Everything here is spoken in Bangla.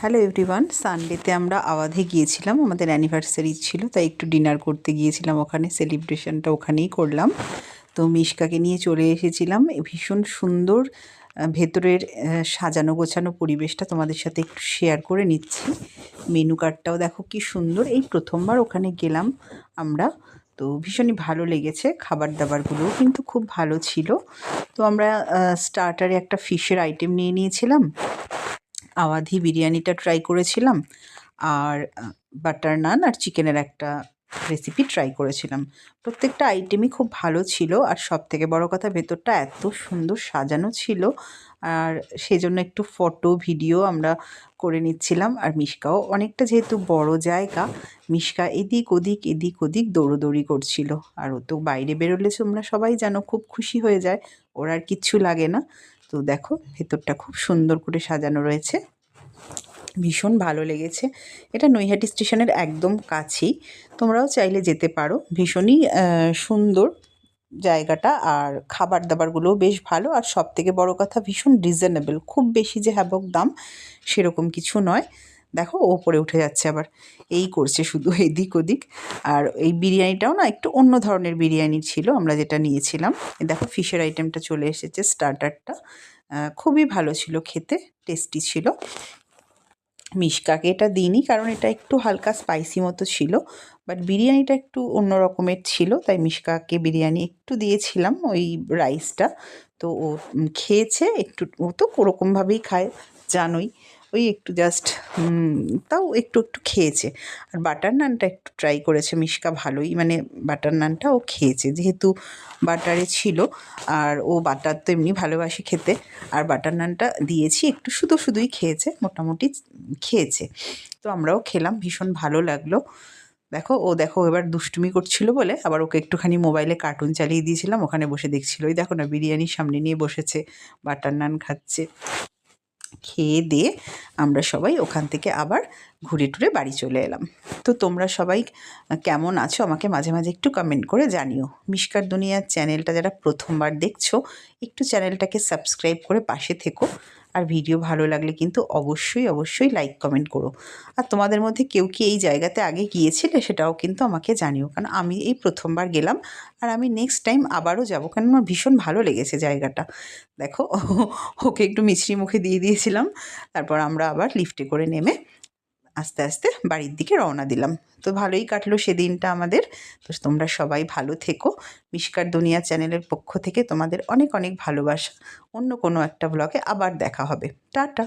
হ্যালো এভরিওয়ান, সানডেতে আমরা আওয়াধে গিয়েছিলাম, আমাদের অ্যানিভার্সারি ছিল, তাই একটু ডিনার করতে গিয়েছিলাম ওখানে। সেলিব্রেশনটা ওখানেই করলাম। তো মিশকাকে নিয়ে চলে এসেছিলাম। ভীষণ সুন্দর ভেতরের সাজানো গোছানো পরিবেশটা তোমাদের সাথে একটু শেয়ার করে নিচ্ছি। মেনু কার্ডটাও দেখো কি সুন্দর। এই প্রথমবার ওখানে গেলাম আমরা, তো ভীষণই ভালো লেগেছে। খাবার দাবারগুলোও কিন্তু খুব ভালো ছিল। তো আমরা স্টার্টারে একটা ফিশের আইটেম নিয়ে নিয়েছিলাম, আওয়াধি বিরিয়ানিটা ট্রাই করেছিলাম, আর বাটার নান আর চিকেনের একটা রেসিপি ট্রাই করেছিলাম। প্রত্যেকটা আইটেমই খুব ভালো ছিল, আর সবথেকে বড় কথা ভেতরটা এত সুন্দর সাজানো ছিল। আর সেজন্য একটু ফটো ভিডিও আমরা করে নিচ্ছিলাম। আর মিশকাও অনেকটা, যেহেতু বড় জায়গা, মিশকা এদিক ওদিক এদিক ওদিক দৌড়োদৌড়ি করছিল। আর ও তো বাইরে বেরোলে তোমরা সবাই জানো খুব খুশি হয়ে যায়, ওর আর কিচ্ছু লাগে না। তো দেখো ভেতরটা খুব সুন্দর করে সাজানো রয়েছে, ভীষণ ভালো লেগেছে। এটা নৈহাটি স্টেশনের একদম কাছেই, তোমরাও চাইলে যেতে পারো। ভীষণই সুন্দর জায়গাটা, আর খাবার দাবারগুলোও বেশ ভালো। আর সবথেকে বড় কথা ভীষণ রিজনেবল, খুব বেশি যে হ্যাবক দাম সেরকম কিছু নয়। দেখো ও ওপরে উঠে যাচ্ছে, আবার এই করছে শুধু এদিক ওদিক। আর এই বিরিয়ানিটাও না একটু অন্য ধরনের বিরিয়ানি ছিল আমরা যেটা নিয়েছিলাম। দেখো ফিশের আইটেমটা চলে এসেছে, স্টার্টারটা খুবই ভালো ছিল খেতে, টেস্টি ছিল। মিশকাকে এটা দিইনি কারণ এটা একটু হালকা স্পাইসি মতো ছিল, বাট বিরিয়ানিটা একটু অন্য রকমের ছিল, তাই মিশকাকে বিরিয়ানি একটু দিয়েছিলাম, ওই রাইসটা। তো ও খেয়েছে একটু, ও তো ওরকমভাবেই খায় জানোই, ওই একটু জাস্ট তাও একটু একটু খেয়েছে। আর বাটার নানটা একটু ট্রাই করেছে মিশকা, ভালোই মানে বাটার নানটা ও খেয়েছে, যেহেতু বাটারে ছিল। আর ও বাটার তো এমনি ভালোবাসে খেতে, আর বাটার নানটা দিয়েছি একটু শুধু শুধুই খেয়েছে, মোটামুটি খেয়েছে। তো আমরাও খেলাম, ভীষণ ভালো লাগলো। দেখো ও, দেখো এবার দুষ্টুমি করছিল বলে আবার ওকে একটুখানি মোবাইলে কার্টুন চালিয়ে দিয়েছিলাম, ওখানে বসে দেখছিল। ওই দেখো না, বিরিয়ানির সামনে নিয়ে বসেছে, বাটার নান খাচ্ছে। খেয়ে দিয়ে আমরা সবাই ওখান থেকে আবার ঘুরে টুরে বাড়ি চলে এলাম। তো তোমরা সবাই কেমন আছো আমাকে মাঝে মাঝে একটু কমেন্ট করে জানিও। মিশকার দুনিয়ার চ্যানেলটা যারা প্রথমবার দেখছো, একটু চ্যানেলটাকে সাবস্ক্রাইব করে পাশে থেকো। আর ভিডিও ভালো লাগলে কিন্তু অবশ্যই অবশ্যই লাইক কমেন্ট করো। আর তোমাদের মধ্যে কেউ কি এই জায়গাতে আগে গিয়েছিলে সেটাও কিন্তু আমাকে জানিও, কারণ আমি এই প্রথমবার গেলাম, আর আমি নেক্সট টাইম আবারও যাবো, কারণ আমার ভীষণ ভালো লেগেছে জায়গাটা। দেখো ওকে একটু মিষ্টি মুখে দিয়ে দিয়েছিলাম। তারপর আমরা আবার লিফটে করে নেমে আস্তে আস্তে বাড়ির দিকে রওনা দিলাম। তো ভালোই কাটলো সেদিনটা আমাদের। তো তোমরা সবাই ভালো থেকো। মিশকার দুনিয়া চ্যানেলের পক্ষ থেকে তোমাদের অনেক অনেক ভালোবাসা। অন্য কোনো একটা ব্লগে আবার দেখা হবে। টাটা।